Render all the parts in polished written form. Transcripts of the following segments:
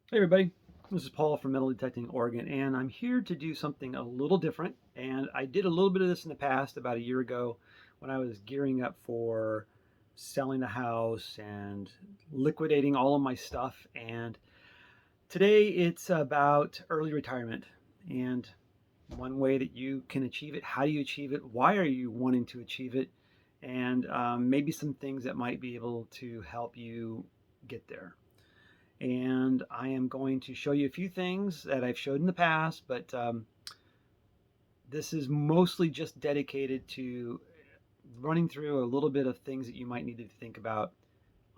Hey everybody, this is Paul from Metal Detecting Oregon, and I'm here to do something a little different. And I did a little bit of this in the past, about a year ago, when I was gearing up for selling the house and liquidating all of my stuff. And today it's about early retirement and one way that you can achieve it. How do you achieve it? Why are you wanting to achieve it? And maybe some things that might be able to help you get there. And I am going to show you a few things that I've showed in the past, but this is mostly just dedicated to running through a little bit of things that you might need to think about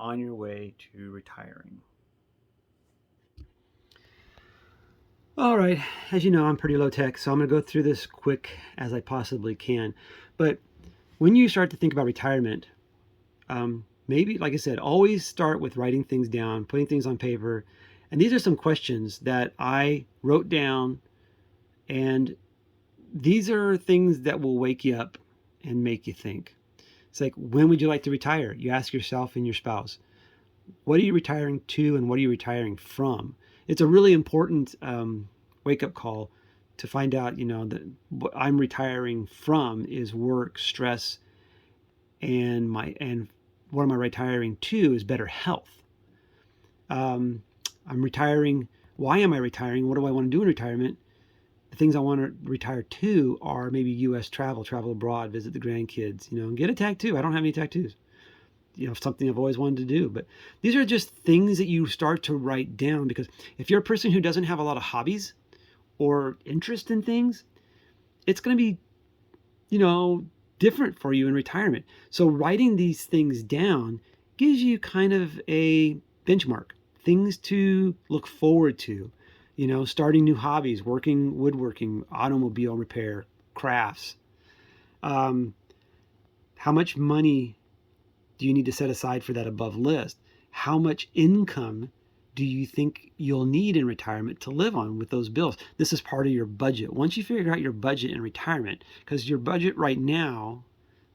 on your way to retiring. All right, as you know, I'm pretty low tech, so I'm going to go through this quick as I possibly can. But when you start to think about retirement, maybe, like I said, always start with writing things down, putting things on paper. And these are some questions that I wrote down, and these are things that will wake you up and make you think. It's like, when would you like to retire? You ask yourself and your spouse, what are you retiring to and what are you retiring from? It's a really important wake up call to find out, that what I'm retiring from is work, stress, and what am I retiring to is better health. I'm retiring. Why am I retiring? What do I want to do in retirement? The things I want to retire to are maybe U.S. travel abroad, visit the grandkids, and get a tattoo. I don't have any tattoos. Something I've always wanted to do. But these are just things that you start to write down, because if you're a person who doesn't have a lot of hobbies or interest in things, it's going to be, different for you in retirement. So writing these things down gives you kind of a benchmark, things to look forward to, starting new hobbies, working woodworking, automobile repair, crafts. Um, how much money do you need to set aside for that above list? How much income do you think you'll need in retirement to live on with those bills? This is part of your budget. Once you figure out your budget in retirement, because your budget right now,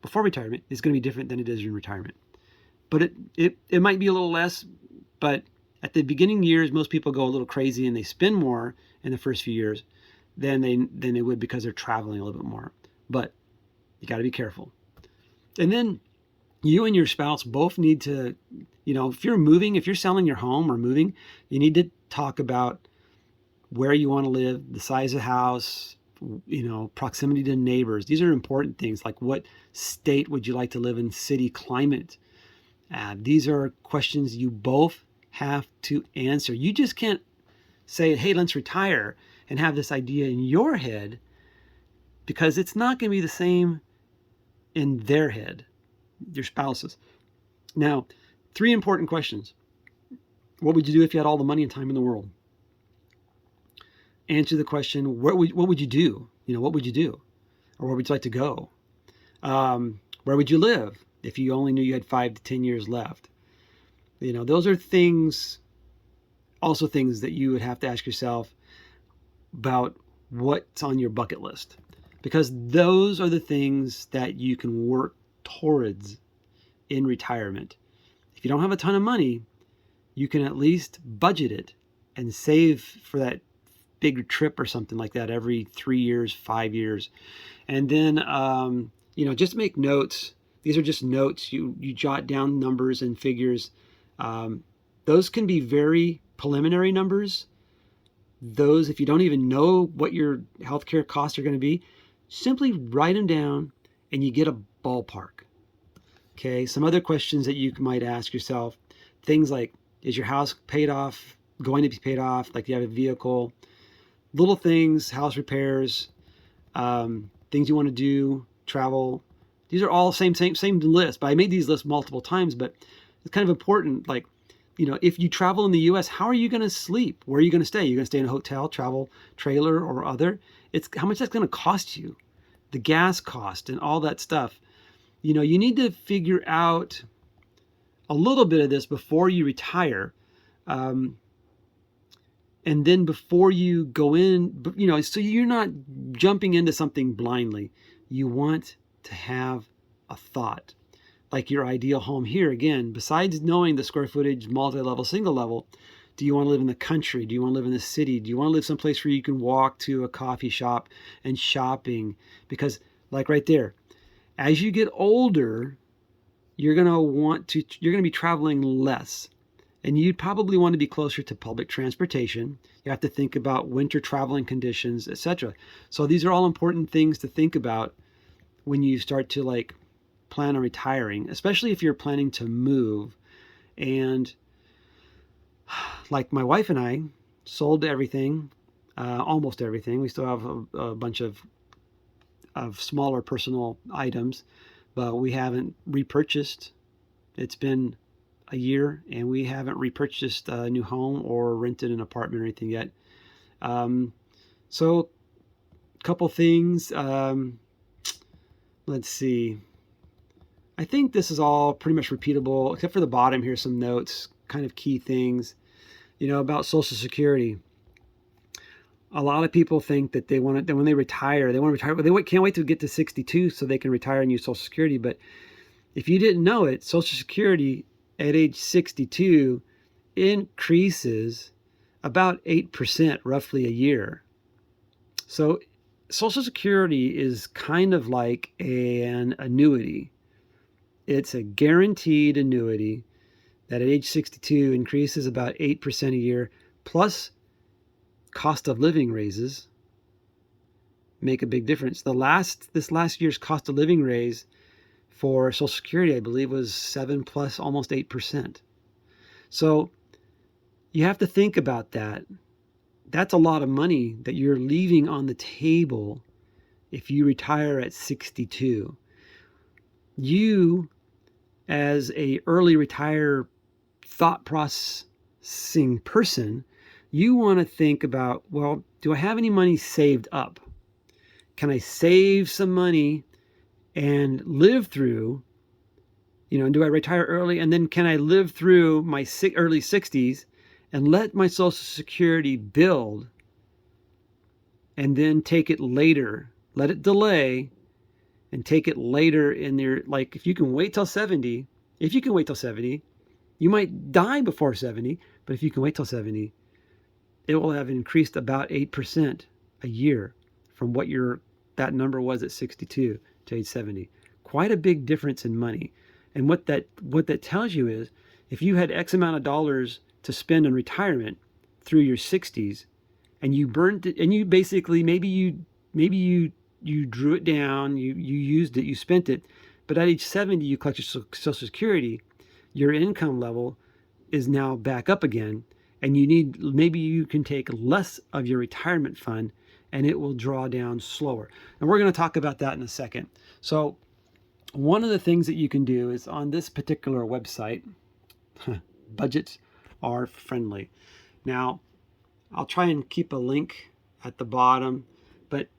before retirement, is going to be different than it is in retirement. But it might be a little less, but at the beginning years, most people go a little crazy and they spend more in the first few years than they would because they're traveling a little bit more. But you got to be careful. And then you and your spouse both need to, if you're moving, if you're selling your home or moving, you need to talk about where you want to live, the size of the house, proximity to neighbors. These are important things, like what state would you like to live in, city, climate. These are questions you both have to answer. You just can't say, hey, let's retire, and have this idea in your head, because it's not going to be the same in their head, your spouse's. Now, 3 important questions. What would you do if you had all the money and time in the world? Answer the question, what would you do? What would you do? Or where would you like to go? Where would you live if you only knew you had 5 to 10 years left? Those are things, also things that you would have to ask yourself about what's on your bucket list. Because those are the things that you can work towards in retirement. If you don't have a ton of money, you can at least budget it and save for that big trip or something like that every 3 years, 5 years. And then, just make notes. These are just notes. You jot down numbers and figures. Those can be very preliminary numbers. Those, if you don't even know what your healthcare costs are going to be, simply write them down and you get a ballpark. Okay, some other questions that you might ask yourself, things like, is your house paid off, going to be paid off, like you have a vehicle? Little things, house repairs, things you want to do, travel. These are all same list, but I made these lists multiple times, but it's kind of important. Like, if you travel in the U.S., how are you going to sleep? Where are you going to stay? You're going to stay in a hotel, travel trailer, or other? It's how much that's going to cost you, the gas cost and all that stuff. You need to figure out a little bit of this before you retire. And then before you go in, so you're not jumping into something blindly. You want to have a thought. Like your ideal home here, again, besides knowing the square footage, multi-level, single level, Do you want to live in the country? Do you want to live in the city? Do you want to live someplace where you can walk to a coffee shop and shopping? Because, like right there, as you get older, you're going to be traveling less. And you'd probably want to be closer to public transportation. You have to think about winter traveling conditions, etc. So these are all important things to think about when you start to like plan on retiring, especially if you're planning to move. And like my wife and I sold everything, almost everything. We still have a bunch of smaller personal items, but we haven't repurchased. It's been a year and we haven't repurchased a new home or rented an apartment or anything yet. So a couple things. Let's see. I think this is all pretty much repeatable, except for the bottom here, some notes, kind of key things, about Social Security. A lot of people think that they want to, when they retire, but they can't wait to get to 62 so they can retire and use Social Security. But if you didn't know it, Social Security at age 62 increases about 8% roughly a year. So Social Security is kind of like an annuity. It's a guaranteed annuity that at age 62 increases about 8% a year, plus cost of living raises make a big difference. This last year's cost of living raise for Social Security, I believe, was 7 plus almost 8%. So you have to think about that. That's a lot of money that you're leaving on the table if you retire at 62. You, as a early retire thought processing person, you want to think about, well, do I have any money saved up? Can I save some money and live through, do I retire early? And then can I live through my early 60s and let my Social Security build and then take it later, let it delay and take it later in there. Like if you can wait till 70, you might die before 70, but if you can wait till 70, it will have increased about 8% a year from what that number was at 62 to age 70. Quite a big difference in money. And what that tells you is, if you had X amount of dollars to spend in retirement through your 60s, and you burned it, and you basically maybe you drew it down, you used it, you spent it, but at age 70 you collect your Social Security, your income level is now back up again, and maybe you can take less of your retirement fund and it will draw down slower. And we're going to talk about that in a second. So one of the things that you can do is on this particular website, budgets are friendly. Now, I'll try and keep a link at the bottom, but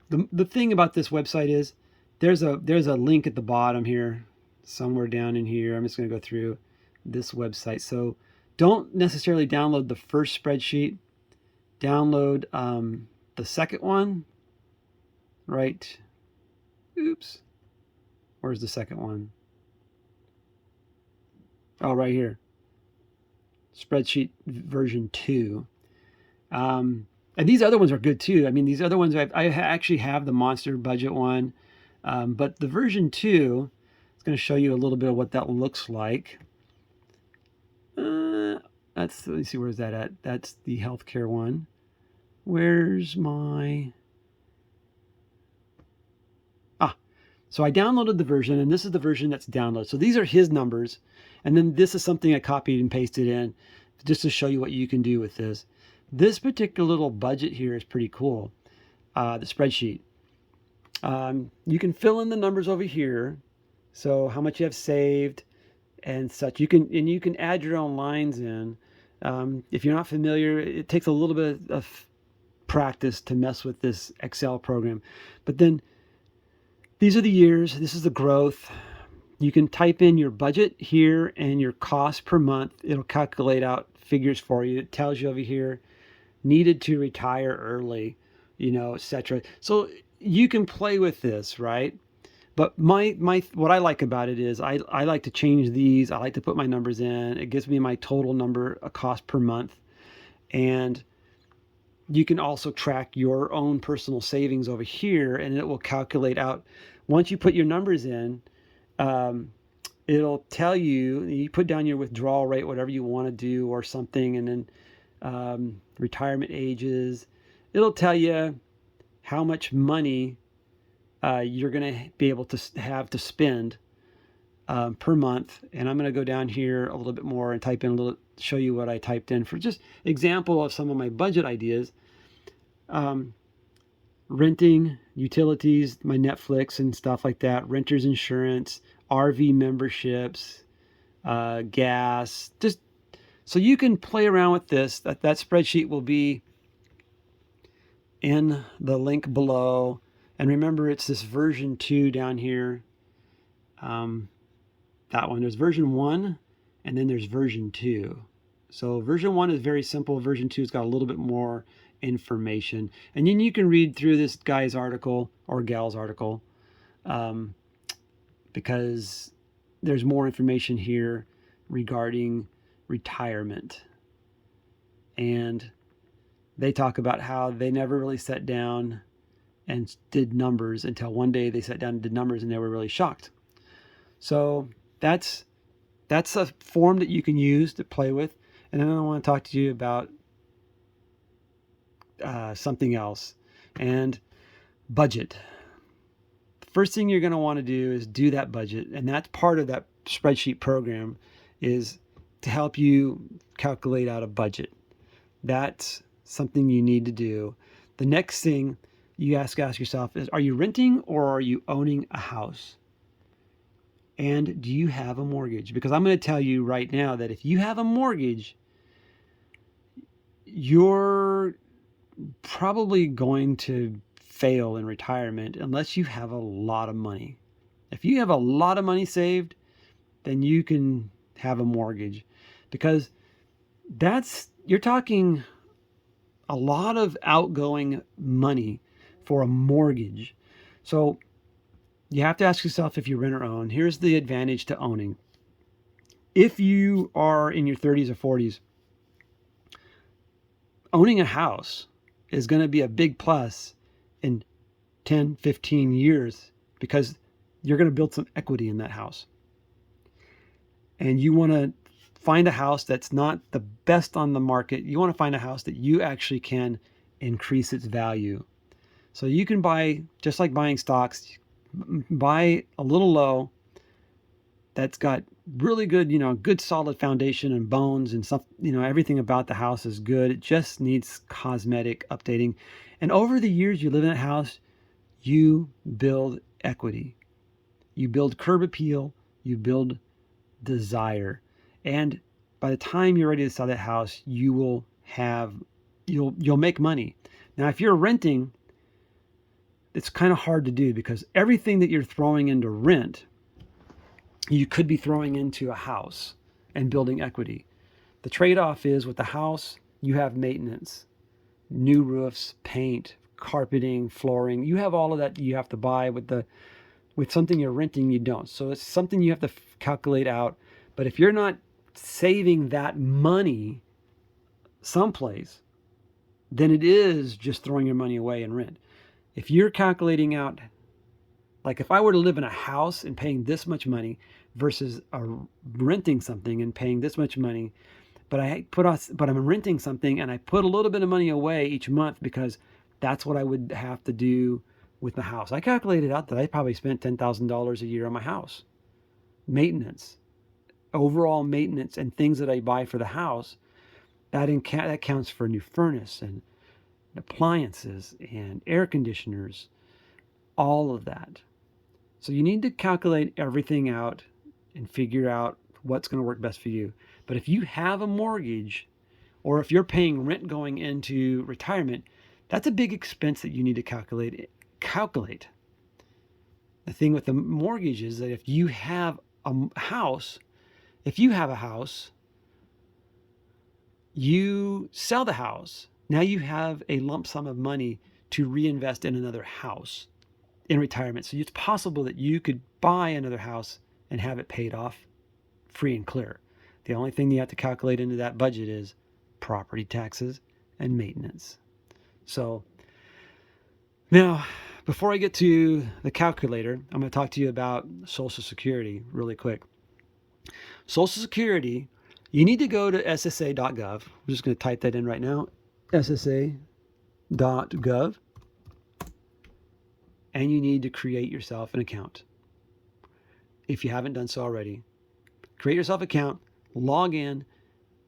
the thing about this website is there's a link at the bottom here, somewhere down in here. I'm just going to go through this website. So don't necessarily download the first spreadsheet. Download the second one, right? Oops. Where's the second one? Oh, right here. Spreadsheet version 2. And these other ones are good too. I mean, these other ones, I actually have the monster budget one. But the version 2 is going to show you a little bit of what that looks like. Let me see, where's that at? That's the healthcare one. Where's my... So I downloaded the version, and this is the version that's downloaded. So these are his numbers. And then this is something I copied and pasted in just to show you what you can do with this. This particular little budget here is pretty cool, the spreadsheet. You can fill in the numbers over here. So how much you have saved and such. You can add your own lines in. If you're not familiar, it takes a little bit of practice to mess with this Excel program. But then these are the years. This is the growth. You can type in your budget here and your cost per month. It'll calculate out figures for you. It tells you over here, needed to retire early, etc. So you can play with this, right? But my what I like about it is I like to change these. I like to put my numbers in. It gives me my total number, a cost per month. And you can also track your own personal savings over here, and it will calculate out. Once you put your numbers in, it'll tell you, you put down your withdrawal rate, whatever you want to do or something, and then retirement ages. It'll tell you how much money you're going to be able to have to spend per month. And I'm going to go down here a little bit more and type in a little, show you what I typed in for just example of some of my budget ideas. Renting, utilities, my Netflix and stuff like that, renter's insurance, RV memberships, gas, just so you can play around with this. That spreadsheet will be in the link below. And remember, it's this version 2 down here. That one, there's version 1 and then there's version 2. So version 1 is very simple. Version 2 has got a little bit more information. And then you can read through this guy's article or gal's article because there's more information here regarding retirement. And they talk about how they never really sat down and did numbers until one day they sat down and did numbers and they were really shocked. So that's a form that you can use to play with. And then I want to talk to you about something else, and budget. The first thing you're going to want to do is do that budget, and that's part of that spreadsheet program, is to help you calculate out a budget. That's something you need to do. The next thing you ask yourself is, are you renting or are you owning a house? And do you have a mortgage? Because I'm going to tell you right now that if you have a mortgage, you're probably going to fail in retirement unless you have a lot of money. If you have a lot of money saved, then you can have a mortgage, because you're talking a lot of outgoing money for a mortgage. So you have to ask yourself if you rent or own. Here's the advantage to owning. If you are in your 30s or 40s, owning a house is going to be a big plus in 10, 15 years, because you're going to build some equity in that house. And you want to find a house that's not the best on the market. You want to find a house that you actually can increase its value. So you can buy, just like buying stocks, buy a little low that's got really good, good solid foundation and bones and stuff, everything about the house is good. It just needs cosmetic updating. And over the years you live in that house, you build equity. You build curb appeal, you build desire. And by the time you're ready to sell that house, you'll make money. Now, if you're renting, it's kind of hard to do, because everything that you're throwing into rent, you could be throwing into a house and building equity. The trade-off is, with the house, you have maintenance, new roofs, paint, carpeting, flooring. You have all of that you have to buy. With something you're renting, you don't. So it's something you have to calculate out. But if you're not saving that money someplace, then it is just throwing your money away in rent. If you're calculating out, like if I were to live in a house and paying this much money versus renting something and paying this much money, but I'm renting something and I put a little bit of money away each month because that's what I would have to do with the house. I calculated out that I probably spent $10,000 a year on my house. Maintenance, overall maintenance, and things that I buy for the house, that counts for a new furnace and appliances and air conditioners, all of that. So you need to calculate everything out and figure out what's going to work best for you. But if you have a mortgage, or if you're paying rent going into retirement, that's a big expense that you need to calculate. The thing with the mortgage is that if you have a house, you sell the house. Now you have a lump sum of money to reinvest in another house. in retirement. So it's possible that you could buy another house and have it paid off free and clear. The only thing you have to calculate into that budget is property taxes and maintenance. So now, before I get to the calculator, I'm going to talk to you about Social Security really quick. Social Security, you need to go to ssa.gov. I'm just going to type that in right now, ssa.gov, and you need to create yourself an account. If you haven't done so already, create yourself an account, log in,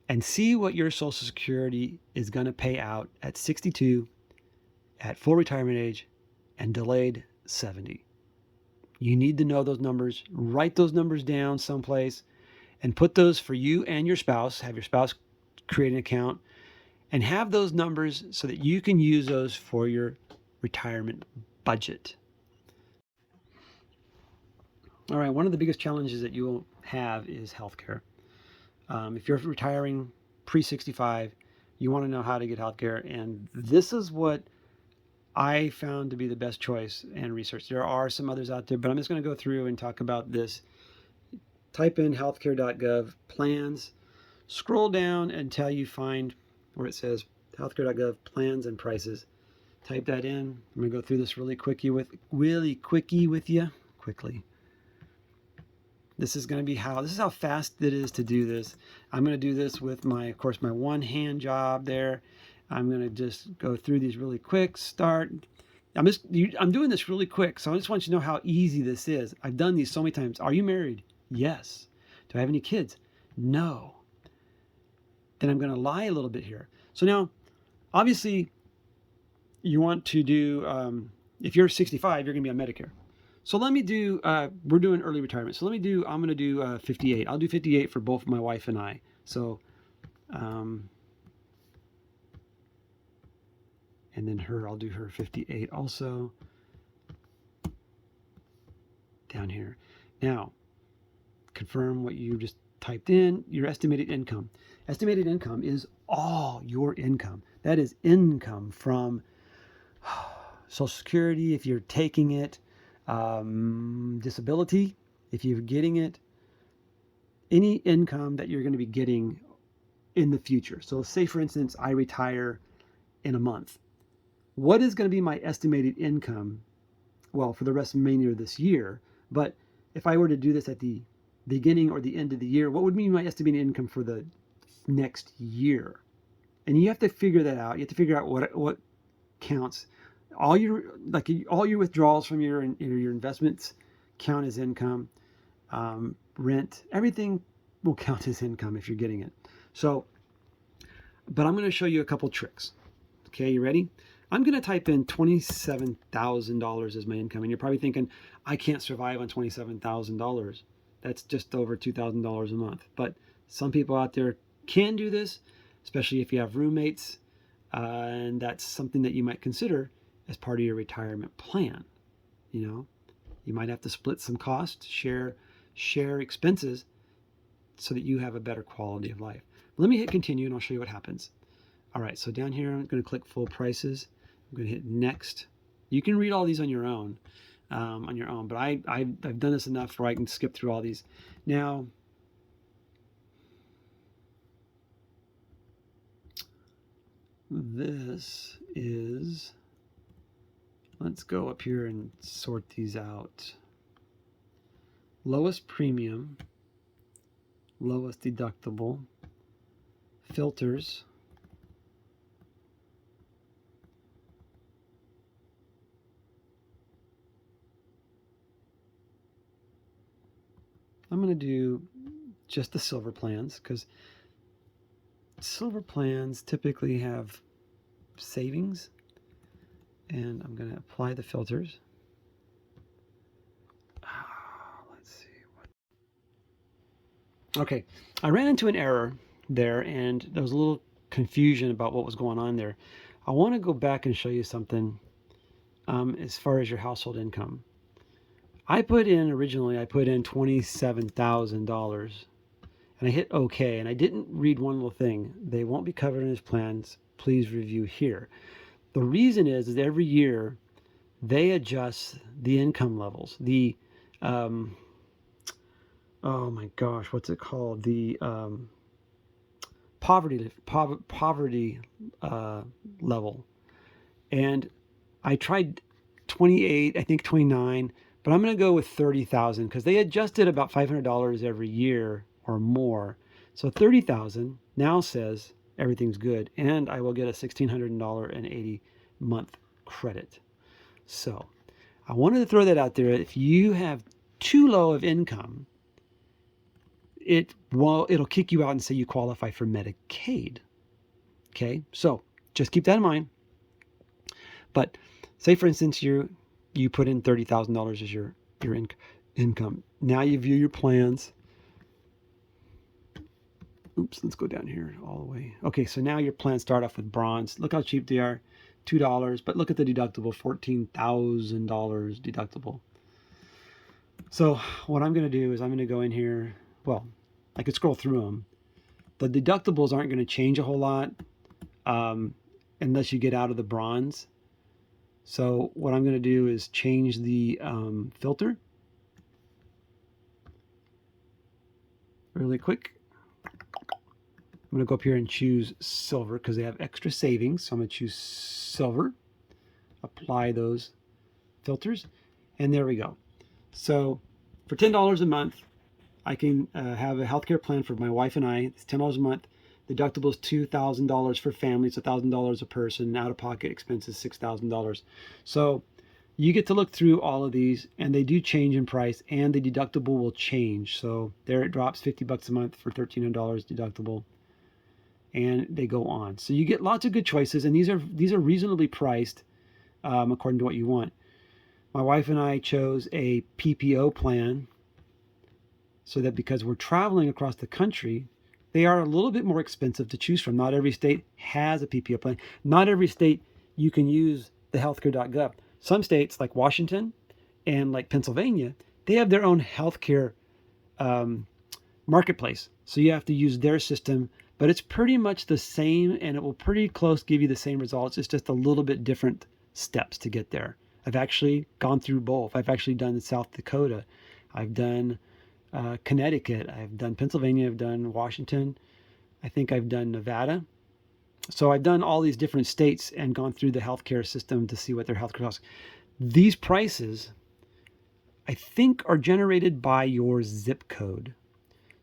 and see what your Social Security is going to pay out at 62, at full retirement age, and delayed 70. You need to know those numbers. Write those numbers down someplace and put those for you and your spouse. Have your spouse create an account and have those numbers so that you can use those for your retirement budget. All right, one of the biggest challenges that you will have is healthcare. If you're retiring pre-65, you want to know how to get healthcare, and this is what I found to be the best choice and research. There are some others out there, but I'm just going to go through and talk about this. Type in healthcare.gov plans, scroll down until you find where it says healthcare.gov plans and prices. Type that in. I'm going to go through this really quickie with you. This is going to be this is how fast it is to do this. I'm going to do this with my one hand job there. I'm going to just go through these really quick. I'm doing this really quick, so I just want you to know how easy this is. I've done these so many times. Are you married? Yes. Do I have any kids? No. Then I'm going to lie a little bit here. So now, obviously, you want to do, if you're 65, you're going to be on Medicare. So let me do, we're doing early retirement. So I'm going to do 58. I'll do 58 for both my wife and I. So, and then I'll do her 58 also. Down here. Now, confirm what you just typed in, your estimated income. Estimated income is all your income. That is income from Social Security, if you're taking it, disability, if you're getting it, any income that you're going to be getting in the future. So say, for instance, I retire in a month. What is going to be my estimated income? Well, for the remainder of this year. But if I were to do this at the beginning or the end of the year, what would be my estimated income for the next year? And you have to figure that out. You have to figure out what counts. All your withdrawals from your investments count as income. Rent, everything will count as income if you're getting it. So, but I'm going to show you a couple tricks. Okay, you ready? I'm going to type in $27,000 as my income, and you're probably thinking, I can't survive on $27,000. That's just over $2,000 a month. But some people out there can do this, especially if you have roommates, and that's something that you might consider as part of your retirement plan. You know, you might have to split some costs, share expenses, so that you have a better quality of life. Let me hit continue, and I'll show you what happens. All right, so down here, I'm going to click full prices. I'm going to hit next. You can read all these on your own, but I've done this enough where I can skip through all these. Now, this is, let's go up here and sort these out. Lowest premium, lowest deductible, filters, I'm going to do just the silver plans because silver plans typically have savings, and I'm going to apply the filters. Let's see. Okay, I ran into an error there, and there was a little confusion about what was going on there. I want to go back and show you something as far as your household income. Originally I put in $27,000, and I hit OK, and I didn't read one little thing. They won't be covered in his plans. Please review here. The reason is every year they adjust the income levels. The oh my gosh, what's it called? The poverty level. And I tried 28, I think 29, but I'm going to go with 30,000 because they adjusted about $500 every year or more. So 30,000 now says everything's good, and I will get a $1,680 month credit. So I wanted to throw that out there. If you have too low of income, it'll kick you out and say you qualify for Medicaid. Okay, so just keep that in mind. But say, for instance, you put in $30,000 as your income. Now you view your plans. Oops, let's go down here all the way. Okay, so now your plans start off with bronze. Look how cheap they are, $2. But look at the deductible, $14,000 deductible. So what I'm going to do is I'm going to go in here. Well, I could scroll through them. The deductibles aren't going to change a whole lot unless you get out of the bronze. So what I'm going to do is change the filter really quick. I'm going to go up here and choose silver because they have extra savings. So I'm going to choose silver, apply those filters, and there we go. So for $10 a month, I can have a healthcare plan for my wife and I. It's $10 a month. Deductible is $2,000 for families, $1,000 a person. Out-of-pocket expenses, $6,000. So you get to look through all of these, and they do change in price, and the deductible will change. So there it drops $50 a month for $1,300 deductible, and they go on. So you get lots of good choices, and these are reasonably priced according to what you want. My wife and I chose a PPO plan, so that because we're traveling across the country, they are a little bit more expensive to choose from. Not every state has a PPO plan. Not every state you can use the healthcare.gov. Some states like Washington and like Pennsylvania, they have their own healthcare marketplace. So you have to use their system, but it's pretty much the same, and it will pretty close give you the same results. It's just a little bit different steps to get there. I've actually gone through both. I've actually done South Dakota. I've done Connecticut, I've done Pennsylvania, I've done Washington, I think I've done Nevada. So I've done all these different states and gone through the healthcare system to see what their healthcare costs. These prices, I think, are generated by your zip code.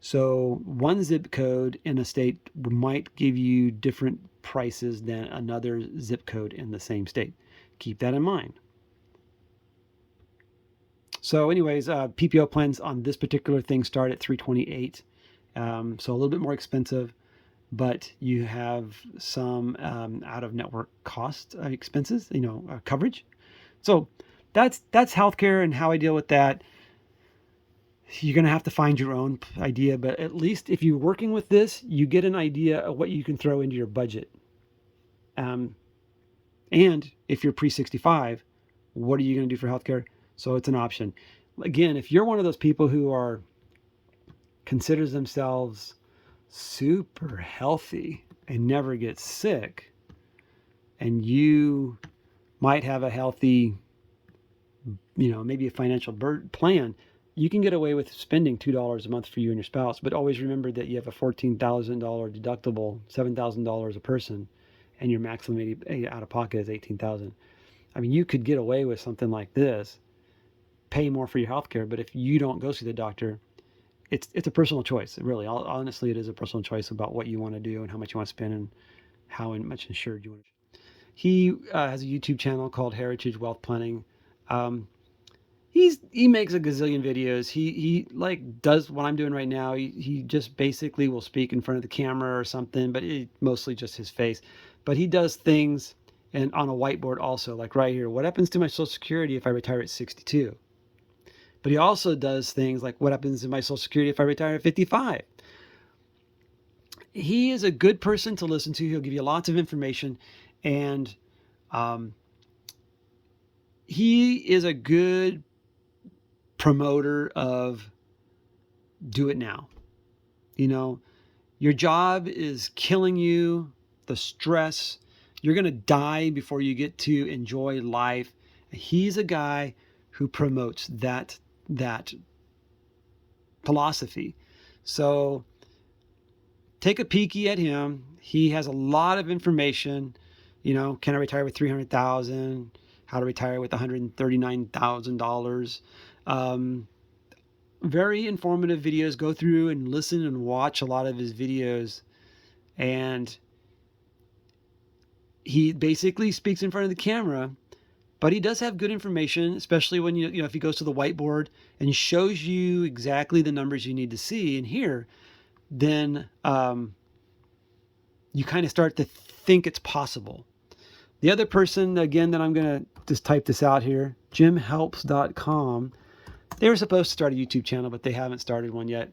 So one zip code in a state might give you different prices than another zip code in the same state. Keep that in mind. So anyways, PPO plans on this particular thing start at $328. So a little bit more expensive, but you have some out-of-network cost expenses, coverage. So that's healthcare and how I deal with that. You're going to have to find your own idea, but at least if you're working with this, you get an idea of what you can throw into your budget. And if you're pre-65, what are you going to do for healthcare? So it's an option. Again, if you're one of those people who considers themselves super healthy and never get sick, and you might have a healthy, maybe a financial plan, you can get away with spending $2 a month for you and your spouse. But always remember that you have a $14,000 deductible, $7,000 a person, and your maximum out of pocket is $18,000. I mean, you could get away with something like this, pay more for your health care, but if you don't go see the doctor, it's a personal choice. Really, honestly, it is a personal choice about what you want to do and how much you want to spend and how much insured you want to. He has a YouTube channel called Heritage Wealth Planning. He makes a gazillion videos. He like does what I'm doing right now. He just basically will speak in front of the camera or something, but mostly just his face. But he does things and on a whiteboard also, like right here. What happens to my Social Security if I retire at 62? But he also does things like what happens to my Social Security if I retire at 55? He is a good person to listen to. He'll give you lots of information, and he is a good promoter of do it now. Your job is killing you, the stress. You're going to die before you get to enjoy life. He's a guy who promotes that philosophy. So take a peeky at him. He has a lot of information. Can I retire with $300,000? How to retire with $139,000? Very informative videos. Go through and listen and watch a lot of his videos, and he basically speaks in front of the camera, but he does have good information, especially when if he goes to the whiteboard and shows you exactly the numbers you need to see and hear. Then you kind of start to think it's possible. The other person, again, that I'm going to just type this out here, jimhelps.com. They were supposed to start a YouTube channel, but they haven't started one yet.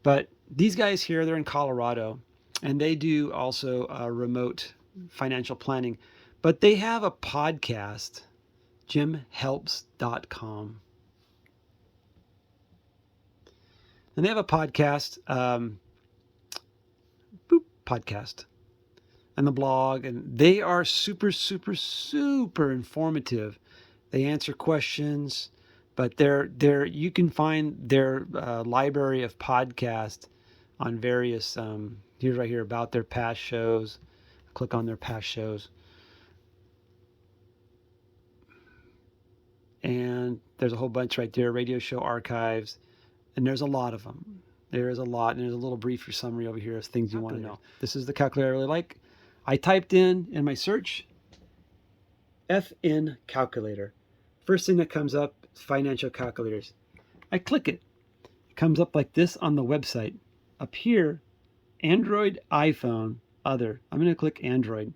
But these guys here, they're in Colorado, and they do also remote financial planning. But they have a podcast, jimhelps.com. And they have a podcast, podcast, and the blog, and they are super, super, super informative. They answer questions, but you can find their library of podcasts on various, here's right here about their past shows. Click on their past shows. And there's a whole bunch right there, radio show archives, and there's a lot of them. There is a lot, and there's a little brief summary over here of things you want to know. This is the calculator I really like. I typed in my search, FNCalculator. First thing that comes up is financial calculators. I click it. It comes up like this on the website. Up here, Android, iPhone, other. I'm going to click Android.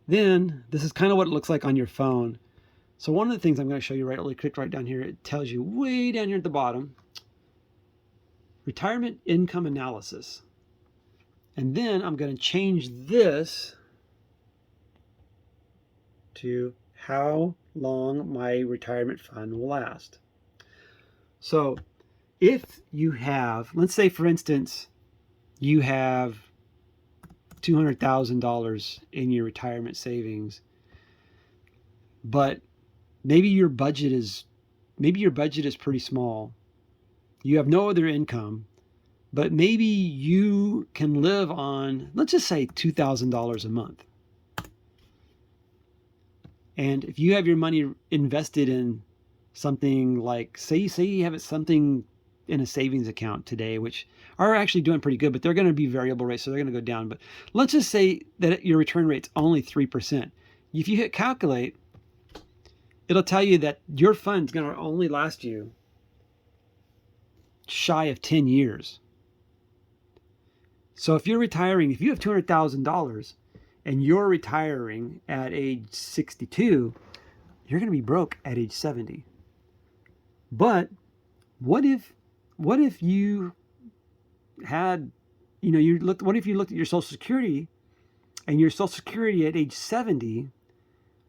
Then, this is kind of what it looks like on your phone. So one of the things I'm going to show you right down here, it tells you way down here at the bottom, retirement income analysis. And then I'm going to change this to how long my retirement fund will last. So if you have, let's say for instance, you have $200,000 in your retirement savings, but maybe your budget is pretty small. You have no other income, but maybe you can live on, let's just say $2,000 a month. And if you have your money invested in something like, say you have something in a savings account today, which are actually doing pretty good, but they're going to be variable rates, so they're going to go down. But let's just say that your return rate's only 3%. If you hit calculate, it'll tell you that your fund's going to only last you shy of 10 years. So if you're retiring, if you have $200,000 and you're retiring at age 62, you're going to be broke at age 70. But what if you had, what if you looked at your Social Security and your Social Security at age 70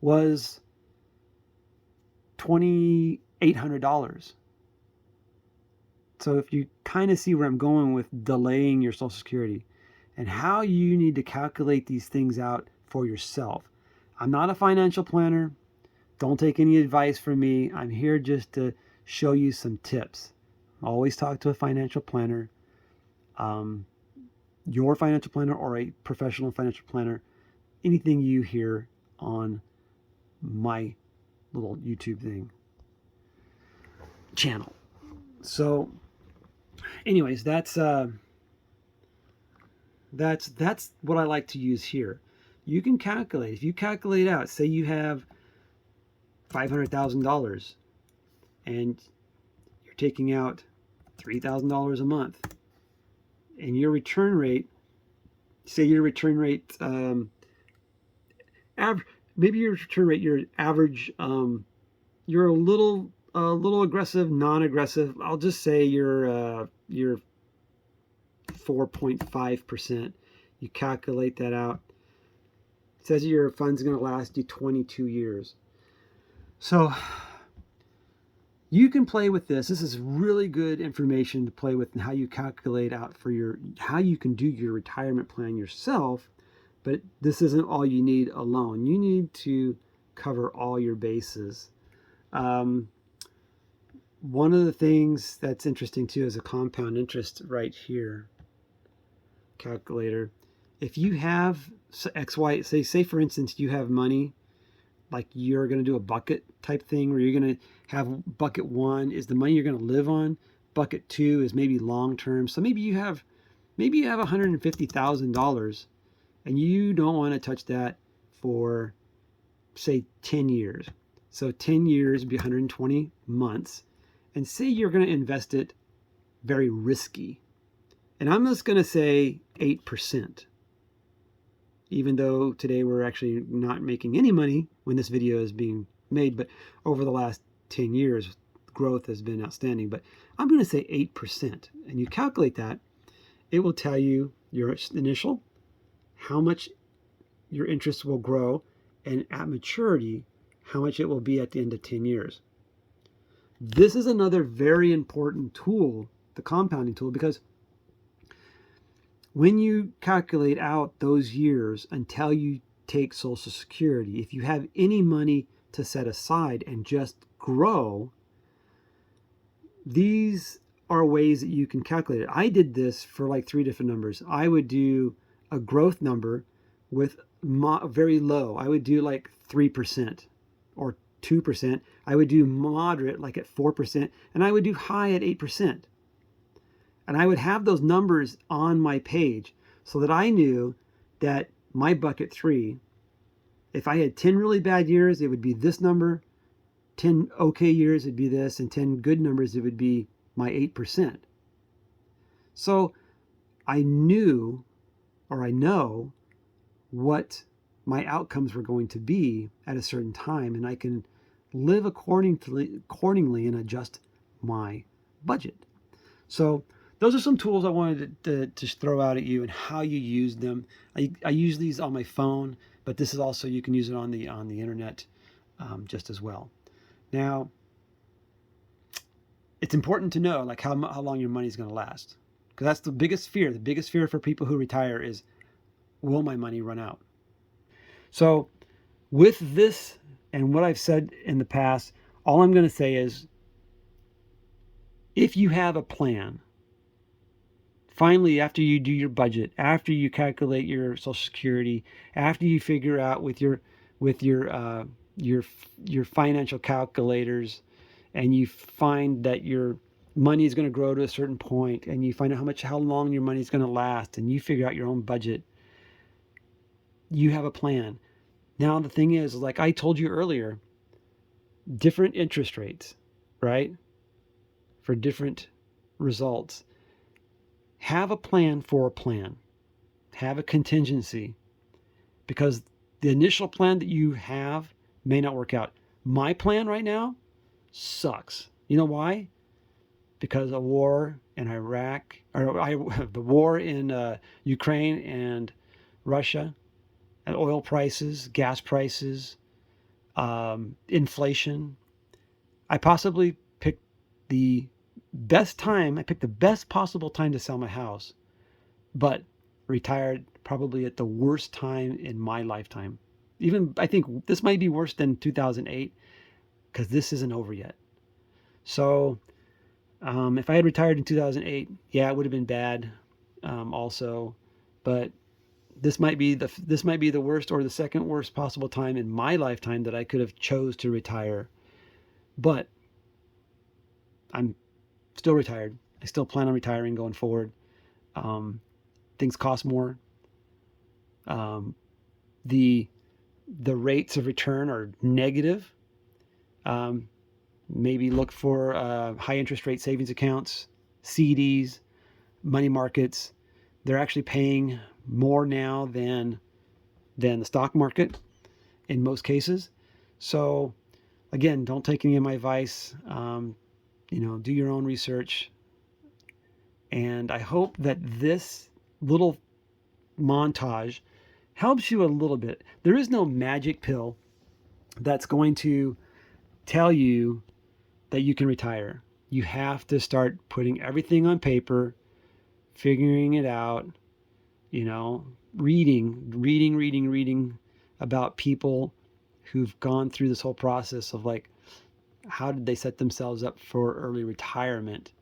was $2,800? So if you kind of see where I'm going with delaying your Social Security and how you need to calculate these things out for yourself. I'm not a financial planner. Don't take any advice from me. I'm here just to show you some tips. Always talk to a financial planner, your financial planner or a professional financial planner. Anything you hear on my little YouTube channel. So anyways, that's what I like to use here. You can calculate. If you calculate out, say you have $500,000 and you're taking out $3,000 a month, and your return rate, say your return rate, maybe your return rate, your average, you're a little aggressive, non-aggressive. I'll just say you're 4.5%. You calculate that out. It says your fund's going to last you 22 years. So you can play with this. This is really good information to play with and how you calculate out for how you can do your retirement plan yourself. But this isn't all you need alone. You need to cover all your bases. One of the things that's interesting too is a compound interest right here calculator. If you have X, Y, say for instance, you have money, like you're going to do a bucket type thing where you're going to have bucket 1 is the money you're going to live on. Bucket 2 is maybe long term. So maybe you have $150,000 and you don't want to touch that for say 10 years. So 10 years would be 120 months. And say you're going to invest it very risky. And I'm just going to say 8%. Even though today we're actually not making any money when this video is being made, but over the last 10 years, growth has been outstanding. But I'm going to say 8%. And you calculate that, it will tell you your initial, how much your interest will grow, and at maturity, how much it will be at the end of 10 years. This is another very important tool, the compounding tool, because when you calculate out those years until you take Social Security, if you have any money to set aside and just grow, these are ways that you can calculate it. I did this for like 3 different numbers. I would do a growth number with very low. I would do like 3% or 2%. I would do moderate like at 4%, and I would do high at 8%. And I would have those numbers on my page so that I knew that my bucket 3, if I had 10 really bad years, it would be this number. 10 okay years, it'd be this. And 10 good numbers, it would be my 8%. So I knew, or I know, what my outcomes were going to be at a certain time. And I can live accordingly and adjust my budget. So those are some tools I wanted to just throw out at you and how you use them. I use these on my phone, but this is also, you can use it on the internet just as well. Now, it's important to know like how long your money is going to last, because that's the biggest fear. The biggest fear for people who retire is, will my money run out? So with this and what I've said in the past, all I'm going to say is, if you have a plan, finally, after you do your budget, after you calculate your Social Security, after you figure out with your financial calculators, and you find that your money is going to grow to a certain point, and you find out how long your money is going to last, and you figure out your own budget, you have a plan. Now the thing is, like I told you earlier, different interest rates, right? For different results. Have a plan for a plan. Have a contingency, because the initial plan that you have may not work out. My plan right now sucks. You know why? Because a war in Iraq, the war in Ukraine and Russia, and oil prices, gas prices, inflation. I possibly picked the best possible time to sell my house, but retired probably at the worst time in my lifetime. Even I think this might be worse than 2008, because this isn't over yet. So if I had retired in 2008, yeah, it would have been bad also, but this might be the worst or the second worst possible time in my lifetime that I could have chose to retire. But I'm still retired. I still plan on retiring going forward. Things cost more. The rates of return are negative. Maybe look for high interest rate savings accounts, CDs, money markets. They're actually paying more now than the stock market in most cases. So again, don't take any of my advice. Do your own research. And I hope that this little montage helps you a little bit. There is no magic pill that's going to tell you that you can retire. You have to start putting everything on paper, figuring it out, reading about people who've gone through this whole process of like, how did they set themselves up for early retirement?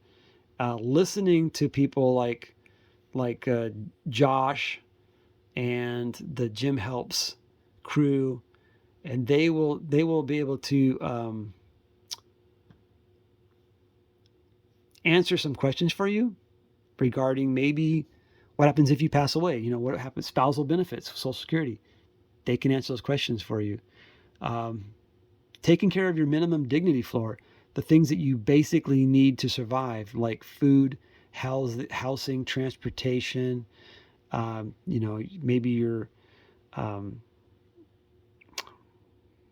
Listening to people like Josh and the Jim Helps crew, and they will be able to answer some questions for you regarding maybe what happens if you pass away. You know, what happens, spousal benefits, Social Security. They can answer those questions for you. Taking care of your minimum dignity floor, the things that you basically need to survive, like food, housing, transportation. You know, maybe your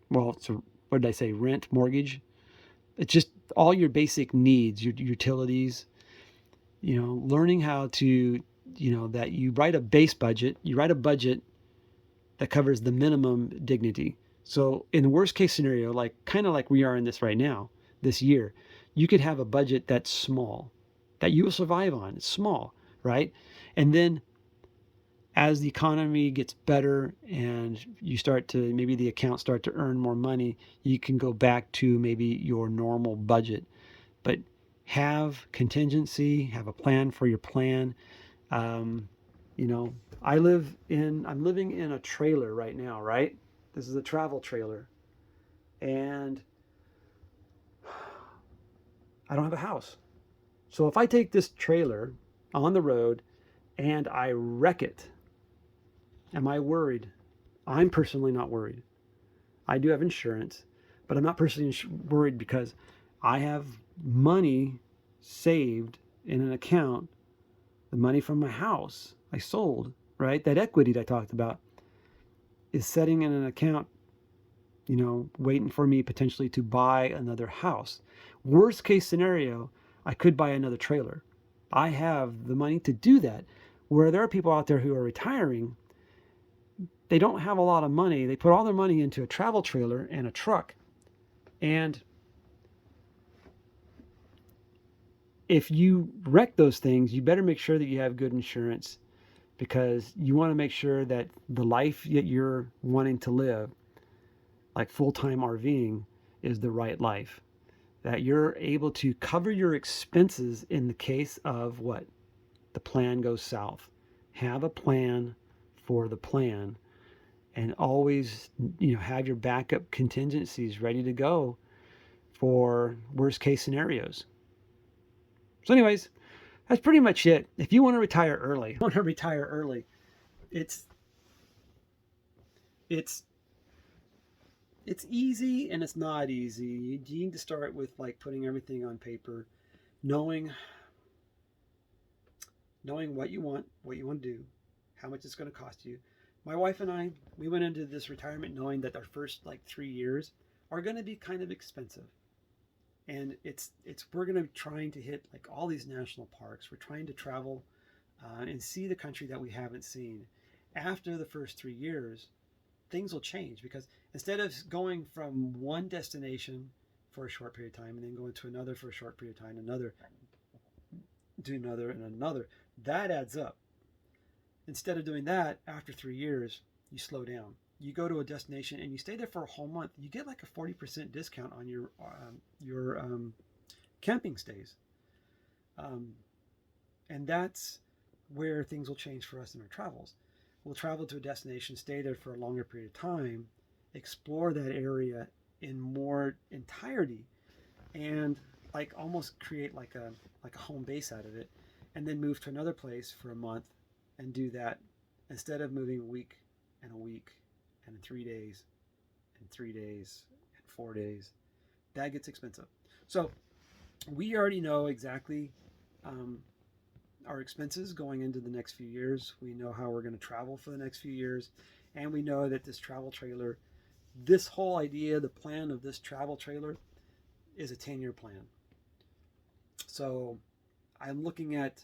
well, so what did I say? Rent, mortgage. It's just all your basic needs, your utilities. You know, learning how to, you know, that you write a base budget, you write a budget that covers the minimum dignity. So in the worst case scenario, like kind of like we are in this right now, this year, you could have a budget that's small, that you will survive on. It's small, right? And then as the economy gets better and you start to, maybe the accounts start to earn more money, you can go back to maybe your normal budget. But have contingency, have a plan for your plan. You know, I'm living in a trailer right now, right? This is a travel trailer. And I don't have a house. So if I take this trailer on the road and I wreck it, am I worried? I'm personally not worried. I do have insurance, but I'm not personally worried because I have money saved in an account, the money from my house I sold, right? That equity that I talked about is sitting in an account, you know, waiting for me potentially to buy another house. Worst case scenario, I could buy another trailer. I have the money to do that. Where there are people out there who are retiring, they don't have a lot of money. They put all their money into a travel trailer and a truck. And if you wreck those things, you better make sure that you have good insurance, because you want to make sure that the life that you're wanting to live, like full-time RVing, is the right life. That you're able to cover your expenses in the case of what? The plan goes south. Have a plan for the plan, and always, you know, have your backup contingencies ready to go for worst case scenarios. So anyways, that's pretty much it. If you want to retire early, it's it's it's easy and it's not easy. You need to start with like putting everything on paper, knowing what you want to do, how much it's going to cost you. My wife and I, we went into this retirement knowing that our first like 3 years are going to be kind of expensive. And we're going to be trying to hit like all these national parks. We're trying to travel and see the country that we haven't seen. After the first 3 years, things will change, because instead of going from one destination for a short period of time and then going to another for a short period of time, another, do another and another, that adds up. Instead of doing that, after 3 years, you slow down. You go to a destination and you stay there for a whole month. You get like a 40% discount on your camping stays, and that's where things will change for us in our travels. We'll travel to a destination, stay there for a longer period of time, explore that area in more entirety, and like almost create like a home base out of it, and then move to another place for a month and do that, instead of moving a week and 3 days and 3 days and 4 days. That gets expensive. So we already know exactly our expenses going into the next few years. We know how we're going to travel for the next few years, and we know that this travel trailer, this whole idea, the plan of this travel trailer is a 10-year plan. So I'm looking at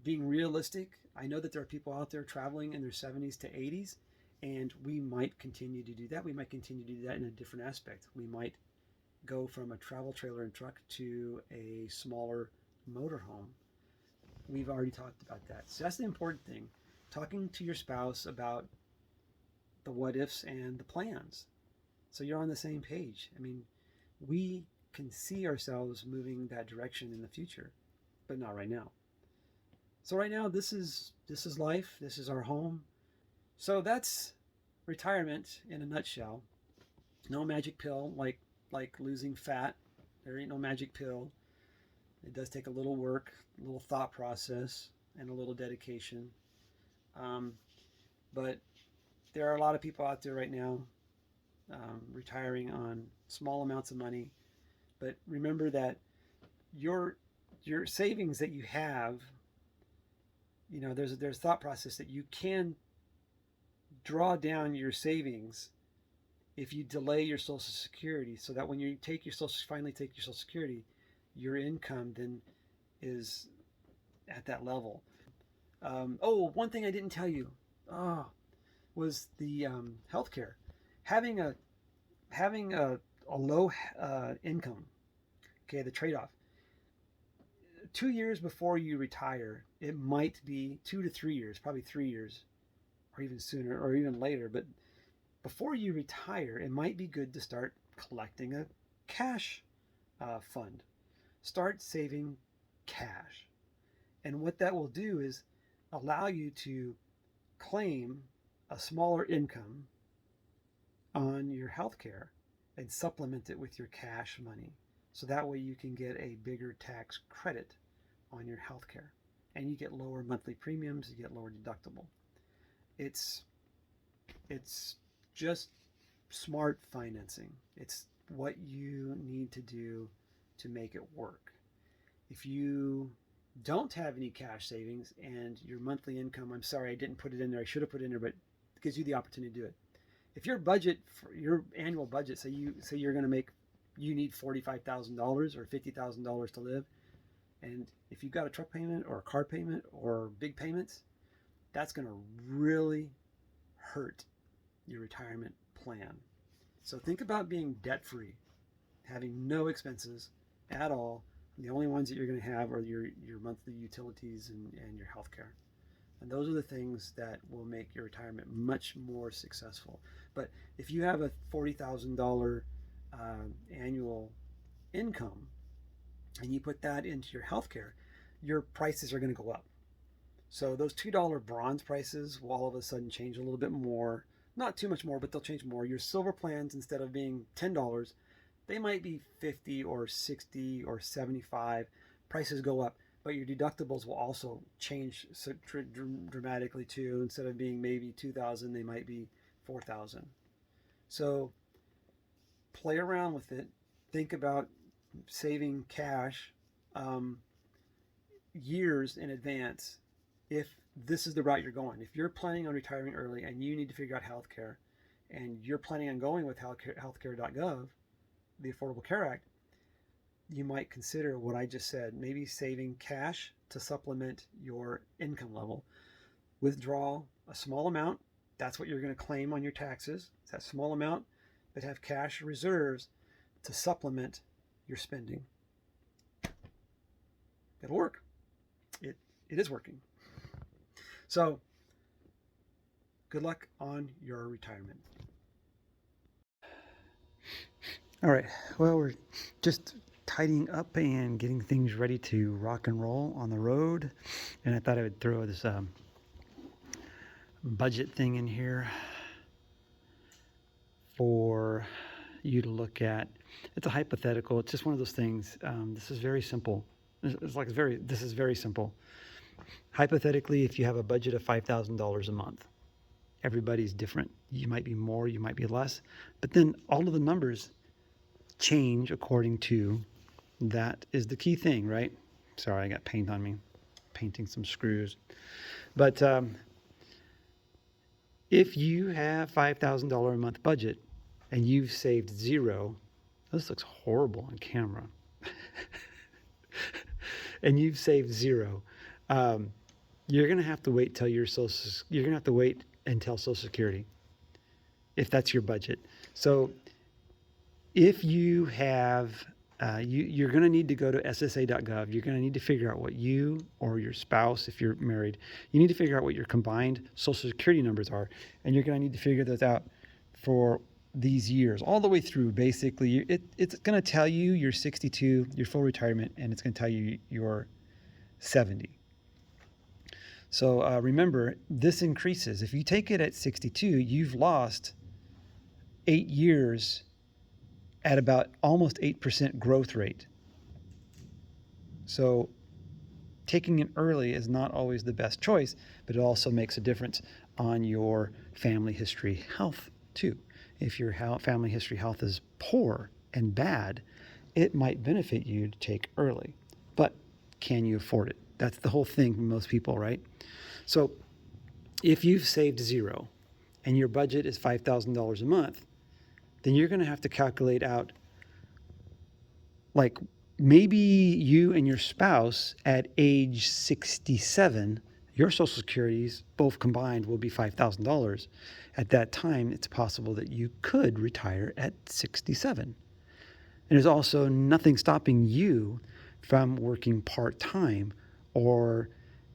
being realistic. I know that there are people out there traveling in their 70s to 80s, and we might continue to do that. We might continue to do that in a different aspect. We might go from a travel trailer and truck to a smaller motorhome. We've already talked about that. So that's the important thing. Talking to your spouse about the what ifs and the plans. So you're on the same page. I mean, we can see ourselves moving that direction in the future, but not right now. So right now, this is life. This is our home. So that's retirement in a nutshell. No magic pill like losing fat. There ain't no magic pill. It does take a little work, a little thought process, and a little dedication. But there are a lot of people out there right now retiring on small amounts of money. But remember that your savings that you have, there's thought process that you can draw down your savings if you delay your Social Security, so that when you finally take your Social Security, your income then is at that level. One thing I didn't tell you was the healthcare. Having a low income. Okay, the trade-off. 2 years before you retire, it might be 2 to 3 years, probably 3 years, or even sooner, or even later. But before you retire, it might be good to start collecting a cash fund. Start saving cash. And what that will do is allow you to claim a smaller income on your health care and supplement it with your cash money. So that way you can get a bigger tax credit on your health care. And you get lower monthly premiums, you get lower deductible. It's just smart financing. It's what you need to do to make it work. If you don't have any cash savings and your monthly income, I'm sorry I didn't put it in there, I should have put it in there, but it gives you the opportunity to do it. If your budget, for your annual budget, say you're going to make, you need $45,000 or $50,000 to live, and if you've got a truck payment or a car payment or big payments, that's going to really hurt your retirement plan. So think about being debt-free, having no expenses at all. The only ones that you're going to have are your monthly utilities and your health care. And those are the things that will make your retirement much more successful. But if you have a $40,000 annual income and you put that into your health care, your prices are going to go up. So those $2 bronze prices will all of a sudden change a little bit more. Not too much more, but they'll change more. Your silver plans, instead of being $10, they might be $50 or $60 or $75. Prices go up, but your deductibles will also change dramatically too. Instead of being maybe $2,000, they might be $4,000. So play around with it. Think about saving cash years in advance if this is the route you're going. If you're planning on retiring early and you need to figure out healthcare, and you're planning on going with healthcare.gov, the Affordable Care Act, you might consider what I just said, maybe saving cash to supplement your income level. Withdraw a small amount. That's what you're going to claim on your taxes. It's that small amount, but have cash reserves to supplement your spending. It'll work. It is working. So good luck on your retirement. All right. Well, we're just tidying up and getting things ready to rock and roll on the road. And I thought I would throw this budget thing in here for you to look at. It's a hypothetical. It's just one of those things. This is very simple. This is very simple. Hypothetically, if you have a budget of $5,000 a month, everybody's different. You might be more, you might be less, but then all of the numbers change according to that is the key thing, right? Sorry, I got paint on me, painting some screws. But if you have $5,000 a month budget and you've saved zero, this looks horrible on camera, and you've saved zero, you're going to have to wait till until Social Security, if that's your budget. So if you have, you're going to need to go to ssa.gov. You're going to need to figure out what you or your spouse, if you're married, you need to figure out what your combined Social Security numbers are. And you're going to need to figure those out for these years, all the way through. Basically, it's going to tell you you're 62, your full retirement, and it's going to tell you you're 70. So remember, this increases. If you take it at 62, you've lost 8 years at about almost 8% growth rate. So taking it early is not always the best choice, but it also makes a difference on your family history health too. If your family history health is poor and bad, it might benefit you to take early. But can you afford it? That's the whole thing for most people, right? So if you've saved zero and your budget is $5,000 a month, then you're going to have to calculate out, like, maybe you and your spouse at age 67, your Social Securities both combined will be $5,000. At that time, it's possible that you could retire at 67. And there's also nothing stopping you from working part-time or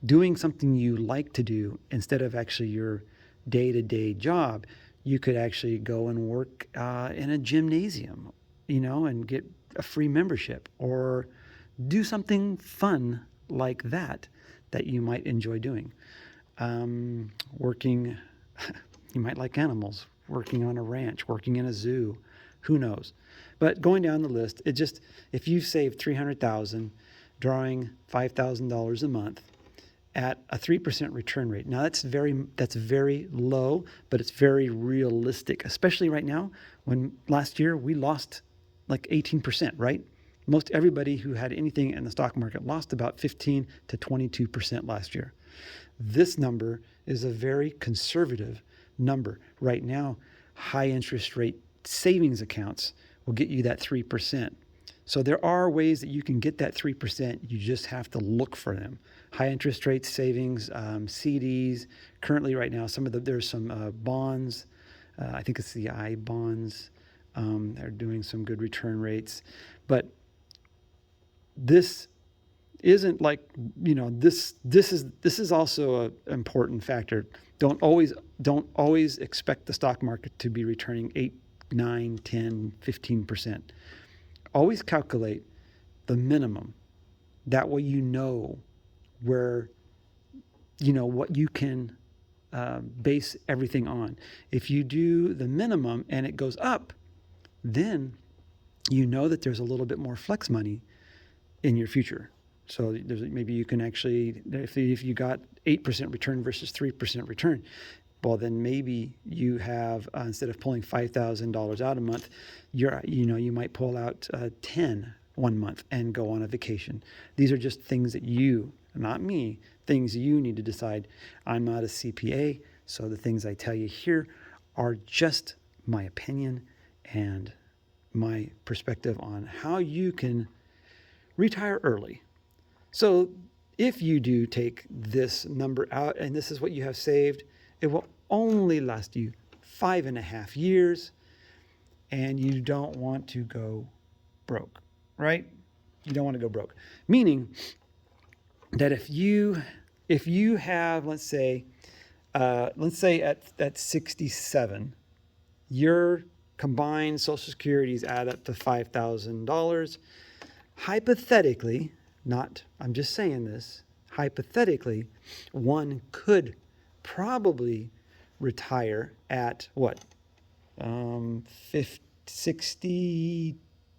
doing something you like to do instead of actually your day-to-day job. You could actually go and work in a gymnasium, and get a free membership, or do something fun like that you might enjoy doing. Working, you might like animals, working on a ranch, working in a zoo, who knows? But going down the list, if you've saved $300,000, drawing $5,000 a month at a 3% return rate. Now that's very low, but it's very realistic, especially right now when last year we lost like 18%, right? Most everybody who had anything in the stock market lost about 15 to 22% last year. This number is a very conservative number. Right now, high interest rate savings accounts will get you that 3%. So there are ways that you can get that 3%. You just have to look for them. High interest rate savings, CDs. Currently, right now, there's some bonds. I think it's the I bonds. They're doing some good return rates, but this isn't like, this is also an important factor. Don't always expect the stock market to be returning 8, 9, 10, 15%. Always calculate the minimum. That way where, what you can base everything on. If you do the minimum and it goes up, then that there's a little bit more flex money in your future. So maybe you can actually, if you got 8% return versus 3% return, well, then maybe you have, instead of pulling $5,000 out a month, you might pull out 10 one month and go on a vacation. These are just things that not me, things you need to decide. I'm not a CPA, so the things I tell you here are just my opinion and my perspective on how you can retire early. So if you do take this number out and this is what you have saved, it will only last you 5.5 years, and you don't want to go broke, right? You don't want to go broke. Meaning that if you have, let's say at 67, your combined Social Securities add up to $5,000. Hypothetically, I'm just saying this, hypothetically, one could probably retire at what? 60,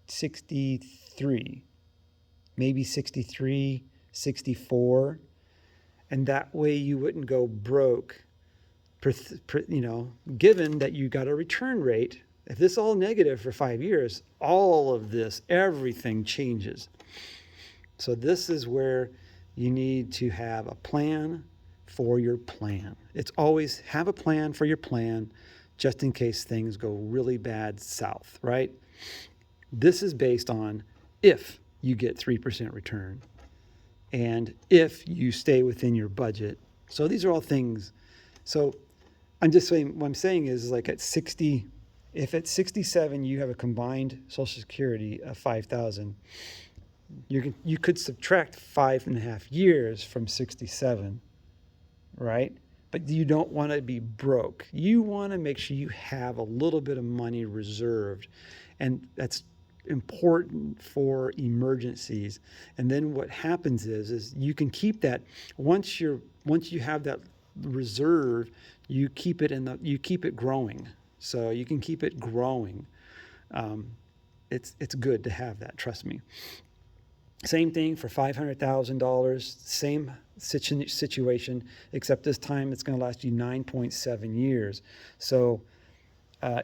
63, maybe 63, 64. And that way you wouldn't go broke, given that you got a return rate. If this is all negative for 5 years, all of this, everything changes. So this is where you need to have a plan for your plan. It's always have a plan for your plan, just in case things go really bad south, right? This is based on if you get 3% return and if you stay within your budget. So these are all things. So I'm just saying, what I'm saying is like at 60, if at 67 you have a combined Social Security of 5,000, you could subtract 5.5 years from 67, right? but you don't want to be broke. You want to make sure you have a little bit of money reserved, and that's important for emergencies. And then what happens is you can keep that once you have that reserve, you keep it growing. So you can keep it growing. It's good to have that. Trust me. Same thing for $500,000. Same situation, except this time it's going to last you 9.7 years. So,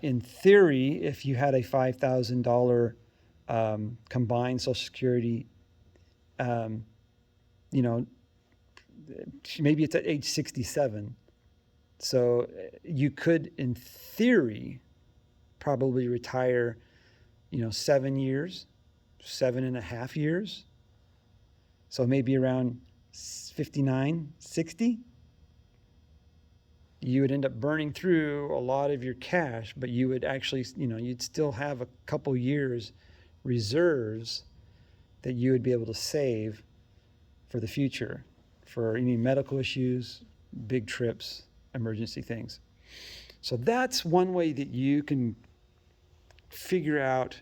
in theory, if you had a $5,000 combined Social Security, you know, maybe it's at age 67. So you could, in theory, probably retire, 7 years, 7.5 years. So maybe around 59, 60. You would end up burning through a lot of your cash, but you would actually, you'd still have a couple years reserves that you would be able to save for the future, for any medical issues, big trips, emergency things. So that's one way that you can figure out,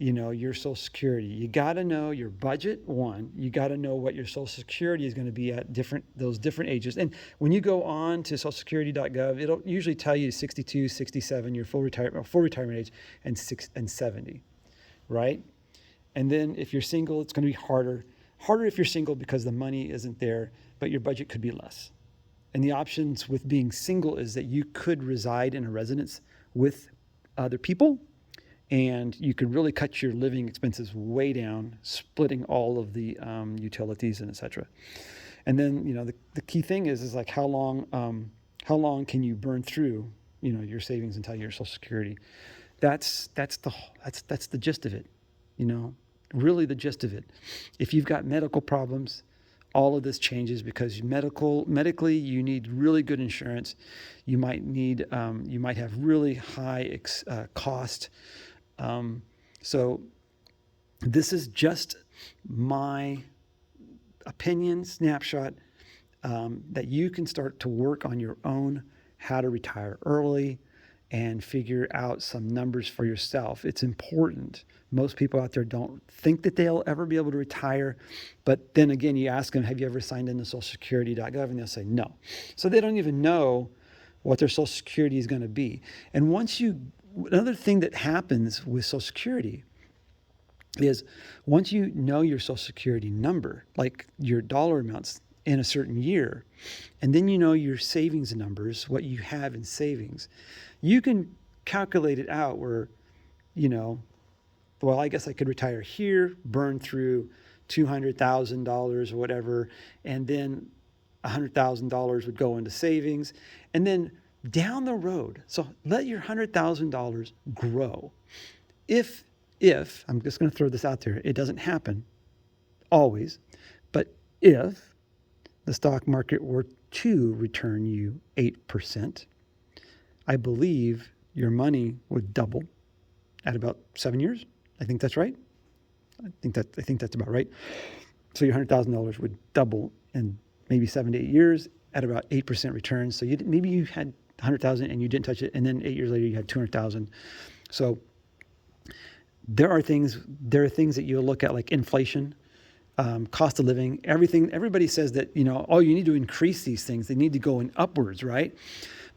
your Social Security. You got to know your budget. One, you got to know what your Social Security is going to be at those different ages. And when you go on to socialsecurity.gov, it'll usually tell you 62, 67, your full retirement age, and 70, right? And then if you're single, it's going to be harder if you're single because the money isn't there, but your budget could be less. And the options with being single is that you could reside in a residence with other people, and you could really cut your living expenses way down, splitting all of the utilities and et cetera. And then, the key thing is like how long can you burn through, your savings until your Social Security? That's the gist of it, really the gist of it. If you've got medical problems, all of this changes because medically you need really good insurance. You might have really high cost. So this is just my opinion snapshot, that you can start to work on your own how to retire early and figure out some numbers for yourself. It's important. Most people out there don't think that they'll ever be able to retire. But then again, you ask them, have you ever signed into socialsecurity.gov? And they'll say no. So they don't even know what their Social Security is going to be. And another thing that happens with Social Security is once you know your Social Security number, like your dollar amounts in a certain year, and then you know your savings numbers, what you have in savings, you can calculate it out where, well, I guess I could retire here, burn through $200,000 or whatever, and then $100,000 would go into savings. And then down the road, so let your $100,000 grow. If I'm just going to throw this out there, it doesn't happen always, but if the stock market were to return you 8%, I believe your money would double at about 7 years. I think that's right. I think that's about right. So your $100,000 would double in maybe 7 to 8 years at about 8% return. So maybe you had 100,000 and you didn't touch it, and then 8 years later you had 200,000. So there are things that you look at, like inflation, cost of living, everything. Everybody says that, you need to increase these things. They need to go in upwards, right?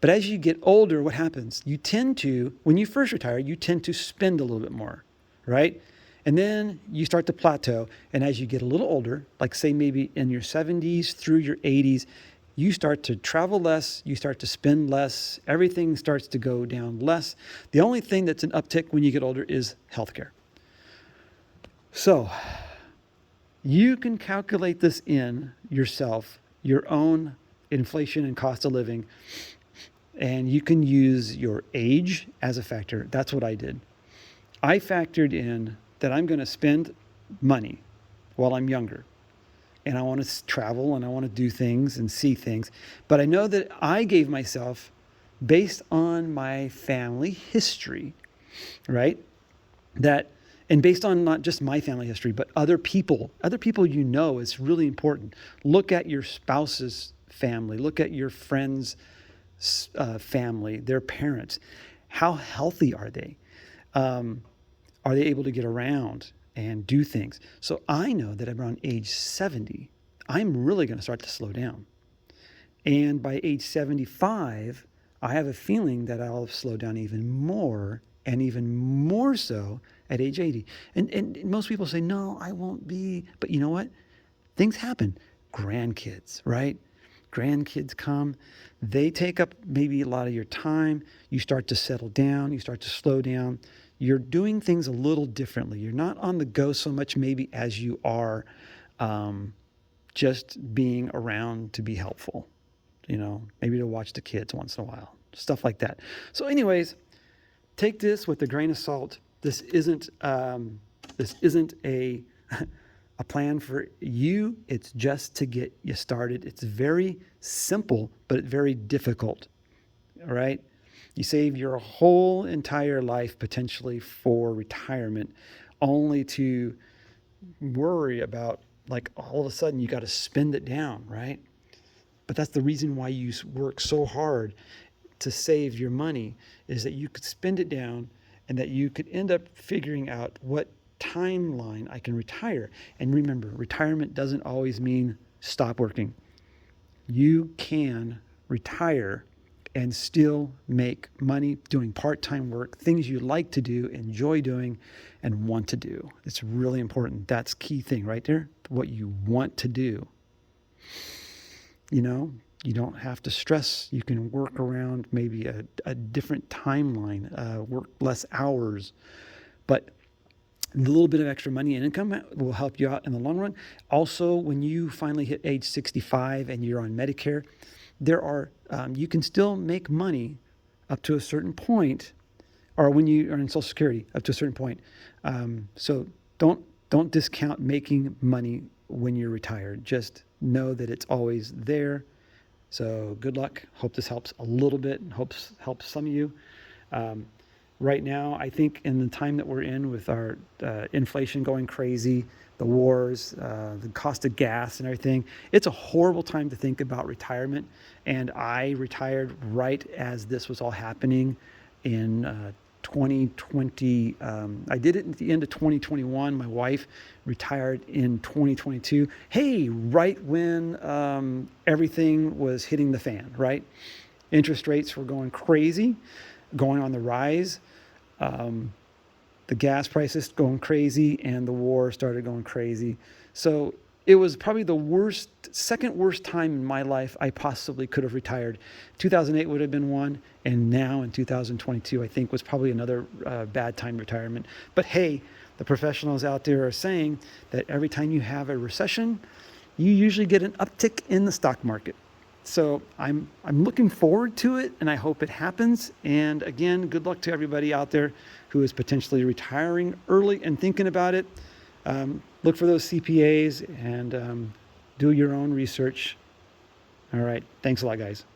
But as you get older, what happens? When you first retire, you tend to spend a little bit more, right? And then you start to plateau. And as you get a little older, like say maybe in your 70s through your 80s, you start to travel less, you start to spend less, everything starts to go down less. The only thing that's an uptick when you get older is healthcare. So you can calculate this in yourself, your own inflation and cost of living, and you can use your age as a factor. That's what I did. I factored in that I'm going to spend money while I'm younger. And I want to travel and I want to do things and see things. But I know that I gave myself, based on my family history, right? And based on not just my family history, but other people is really important. Look at your spouse's family. Look at your friends' family, their parents. How healthy are they? Are they able to get around and do things? So I know that around age 70, I'm really going to start to slow down. And by age 75, I have a feeling that I'll slow down even more, and even more so at age 80. And most people say, no, I won't be. But you know what? Things happen. Grandkids, right? Grandkids come. They take up maybe a lot of your time. You start to settle down. You start to slow down. You're doing things a little differently. You're not on the go so much maybe as you are just being around to be helpful. Maybe to watch the kids once in a while, stuff like that. So anyways, take this with a grain of salt. This isn't a plan for you. It's just to get you started. It's very simple, but very difficult. All right. You save your whole entire life potentially for retirement, only to worry about, like, all of a sudden you got to spend it down, right? But that's the reason why you work so hard to save your money, is that you could spend it down and that you could end up figuring out what timeline I can retire. And remember, retirement doesn't always mean stop working. You can retire and still make money doing part-time work, things you like to do, enjoy doing, and want to do. It's really important. That's key thing right there, what you want to do. You don't have to stress. You can work around maybe a different timeline, work less hours, but a little bit of extra money and income will help you out in the long run. Also, when you finally hit age 65 and you're on Medicare, you can still make money up to a certain point, or when you are in Social Security up to a certain point. So don't discount making money when you're retired. Just know that it's always there. So good luck. Hope this helps a little bit and helps some of you. Right now, I think in the time that we're in with our inflation going crazy, the wars, the cost of gas and everything, it's a horrible time to think about retirement. And I retired right as this was all happening in 2020. I did it at the end of 2021. My wife retired in 2022. Hey, right when everything was hitting the fan, right? Interest rates were going crazy, going on the rise. The gas prices going crazy, and the war started going crazy. So it was probably the second worst time in my life I possibly could have retired. 2008 would have been one, and now in 2022, I think was probably another bad time retirement. But hey, the professionals out there are saying that every time you have a recession, you usually get an uptick in the stock market. So I'm looking forward to it, and I hope it happens. And again, good luck to everybody out there who is potentially retiring early and thinking about it. Look for those CPAs and do your own research. All right. Thanks a lot, guys.